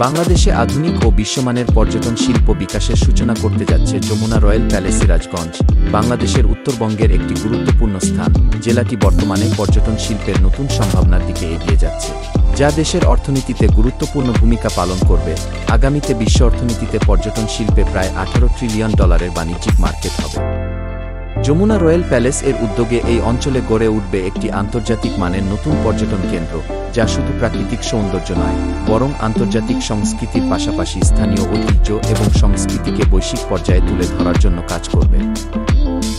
বাংলাদেশে আধুনিক ও বিশ্বমানের পর্যটন শিল্প বিকাশের সূচনা করতে যাচ্ছে যমুনা রয়্যাল প্যালেস সিরাজগঞ্জ। বাংলাদেশের উত্তরবঙ্গের একটি গুরুত্বপূর্ণ স্থান, জেলাটি বর্তমানে পর্যটন শিল্পের নতুন সম্ভাবনার দিকে এগিয়ে যাচ্ছে, যা দেশের অর্থনীতিতে গুরুত্বপূর্ণ ভূমিকা পালন করবে। আগামীতে বিশ্ব অর্থনীতিতে পর্যটন শিল্পে প্রায় $18 ট্রিলিয়ন বাণিজ্যিক মার্কেট হবে। যমুনা রয়্যাল প্যালেস এর উদ্যোগে এই অঞ্চলে গড়ে উঠবে একটি আন্তর্জাতিক মানের নতুন পর্যটন কেন্দ্র, যা শুধু প্রাকৃতিক সৌন্দর্য নয়, বরং আন্তর্জাতিক সংস্কৃতির পাশাপাশি স্থানীয় ঐতিহ্য এবং সংস্কৃতিকে বৈশ্বিক পর্যায়ে তুলে ধরার জন্য কাজ করবে।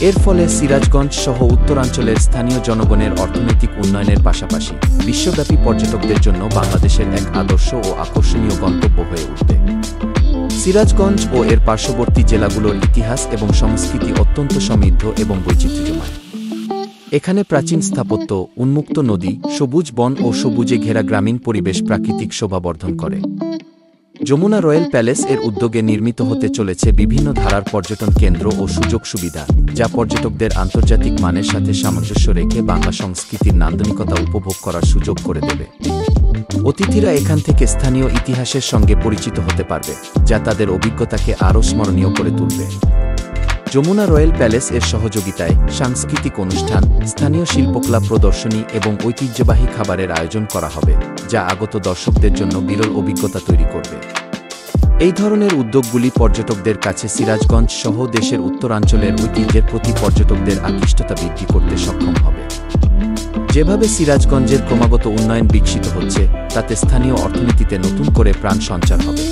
এর ফলে সিরাজগঞ্জ সহ উত্তরাঞ্চলের স্থানীয় জনগণের অর্থনৈতিক উন্নয়নের পাশাপাশি বিশ্বব্যাপী পর্যটকদের জন্য বাংলাদেশের এক আদর্শ ও আকর্ষণীয় গন্তব্য হয়ে উঠবে। সিরাজগঞ্জ ও এর পার্শ্ববর্তী জেলাগুলোর ইতিহাস এবং সংস্কৃতি অত্যন্ত সমৃদ্ধ এবং বৈচিত্র্যময়। এখানে প্রাচীন স্থাপত্য, উন্মুক্ত নদী, সবুজ বন ও সবুজে ঘেরা গ্রামীণ পরিবেশ প্রাকৃতিক শোভা বর্ধন করে। যমুনা রয়্যাল প্যালেস এর উদ্যোগে নির্মিত হতে চলেছে বিভিন্ন ধারার পর্যটন কেন্দ্র ও সুযোগ সুবিধা, যা পর্যটকদের আন্তর্জাতিক মানের সাথে সামঞ্জস্য রেখে বাংলা সংস্কৃতির নান্দনিকতা উপভোগ করার সুযোগ করে দেবে। অতিথিরা এখান থেকে স্থানীয় ইতিহাসের সঙ্গে পরিচিত হতে পারবে, যা তাদের অভিজ্ঞতাকে আরও স্মরণীয় করে তুলবে। যমুনা রয়্যাল প্যালেস এর সহযোগিতায় সাংস্কৃতিক অনুষ্ঠান, স্থানীয় শিল্পকলা প্রদর্শনী এবং ঐতিহ্যবাহী খাবারের আয়োজন করা হবে, যা আগত দর্শকদের জন্য বিরল অভিজ্ঞতা তৈরি করবে। এই ধরনের উদ্যোগগুলি পর্যটকদের কাছে সিরাজগঞ্জ সহ দেশের উত্তরাঞ্চলের ঐতিহ্যের প্রতি পর্যটকদের আকৃষ্টতা বৃদ্ধি করতে সক্ষম হবে। যেভাবে সিরাজগঞ্জের ক্রমাগত উন্নয়ন বিকশিত হচ্ছে, তাতে স্থানীয় অর্থনীতিতে নতুন করে প্রাণ সঞ্চার হবে।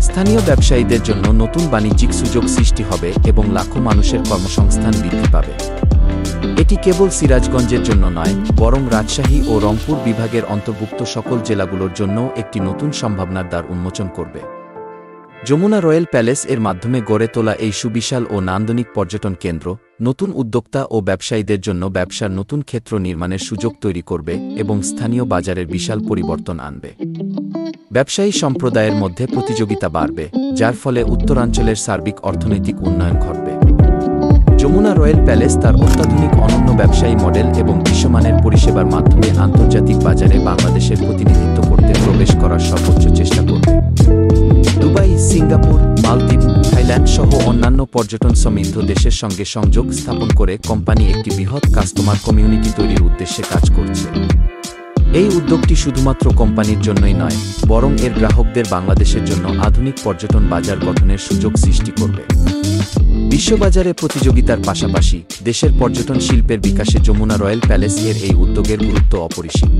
স্থানীয় ব্যবসায়ীদের জন্য নতুন বাণিজ্যিক সুযোগ সৃষ্টি হবে এবং লাখো মানুষের কর্মসংস্থান বৃদ্ধি পাবে। এটি কেবল সিরাজগঞ্জের জন্য নয়, বরং রাজশাহী ও রংপুর বিভাগের অন্তর্ভুক্ত সকল জেলাগুলোর জন্যও একটি নতুন সম্ভাবনার দ্বার উন্মোচন করবে। যমুনা রয়্যাল প্যালেস এর মাধ্যমে গড়ে তোলা এই সুবিশাল ও নান্দনিক পর্যটন কেন্দ্র নতুন উদ্যোক্তা ও ব্যবসায়ীদের জন্য ব্যবসার নতুন ক্ষেত্র নির্মাণের সুযোগ তৈরি করবে এবং স্থানীয় বাজারের বিশাল পরিবর্তন আনবে। ব্যবসায়ী সম্প্রদায়ের মধ্যে প্রতিযোগিতা বাড়বে, যার ফলে উত্তরাঞ্চলের সার্বিক অর্থনৈতিক উন্নয়ন ঘটবে। যমুনা রয়্যাল প্যালেস তার অত্যাধুনিক অনন্য ব্যবসায়ী মডেল এবং বিশ্বমানের পরিষেবার মাধ্যমে আন্তর্জাতিক বাজারে বাংলাদেশের প্রতিনিধিত্ব করতে প্রবেশ করার সর্বোচ্চ চেষ্টা করবে। দুবাই, সিঙ্গাপুর, মালদ্বীপ, থাইল্যান্ড সহ অন্যান্য পর্যটন সমৃদ্ধ দেশের সঙ্গে সংযোগ স্থাপন করে কোম্পানি একটি বৃহৎ কাস্টমার কমিউনিটি তৈরির উদ্দেশ্যে কাজ করছে। এই উদ্যোগটি শুধুমাত্র কোম্পানির জন্যই নয়, বরং এর গ্রাহকদের বাংলাদেশের জন্য আধুনিক পর্যটন বাজার গঠনের সুযোগ সৃষ্টি করবে। বিশ্ববাজারে প্রতিযোগিতার পাশাপাশি দেশের পর্যটন শিল্পের বিকাশে যমুনা রয়্যাল প্যালেস এর এই উদ্যোগের গুরুত্ব অপরিসীম।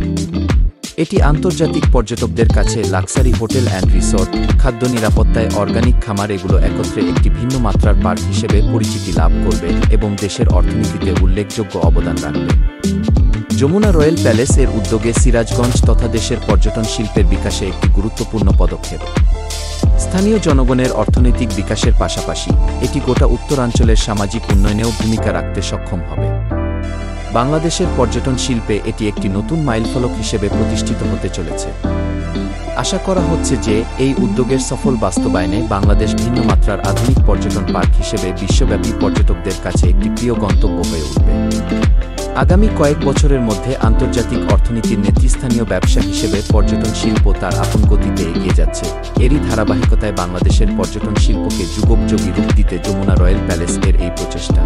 এটি আন্তর্জাতিক পর্যটকদের কাছে লাক্সারি হোটেল অ্যান্ড রিসোর্ট, খাদ্য নিরাপত্তায় অর্গানিক খামার এগুলো একত্রে একটি ভিন্ন মাত্রার পার্ক হিসেবে পরিচিতি লাভ করবে এবং দেশের অর্থনীতিতে উল্লেখযোগ্য অবদান রাখবে। যমুনা রয়্যাল প্যালেস এর উদ্যোগে সিরাজগঞ্জ তথা দেশের পর্যটন শিল্পের বিকাশে একটি গুরুত্বপূর্ণ পদক্ষেপ। স্থানীয় জনগণের অর্থনৈতিক বিকাশের পাশাপাশি এটি গোটা উত্তরাঞ্চলের সামাজিক উন্নয়নেও ভূমিকা রাখতে সক্ষম হবে। বাংলাদেশের পর্যটন শিল্পে এটি একটি নতুন মাইলফলক হিসেবে প্রতিষ্ঠিত হতে চলেছে। আশা করা হচ্ছে যে এই উদ্যোগের সফল বাস্তবায়নে বাংলাদেশ ভিন্ন মাত্রার আধুনিক পর্যটন পার্ক হিসেবে বিশ্বব্যাপী পর্যটকদের কাছে একটি প্রিয় গন্তব্য হয়ে উঠবে। আগামী কয়েক বছরের মধ্যে আন্তর্জাতিক অর্থনীতির নেতৃস্থানীয় ব্যবসা হিসেবে পর্যটন শিল্প তার আপন গতিতে এগিয়ে যাচ্ছে। এরই ধারাবাহিকতায় বাংলাদেশের পর্যটন শিল্পকে যুগোপযোগী রূপ দিতে যমুনা রয়্যাল প্যালেস এর এই প্রচেষ্টা।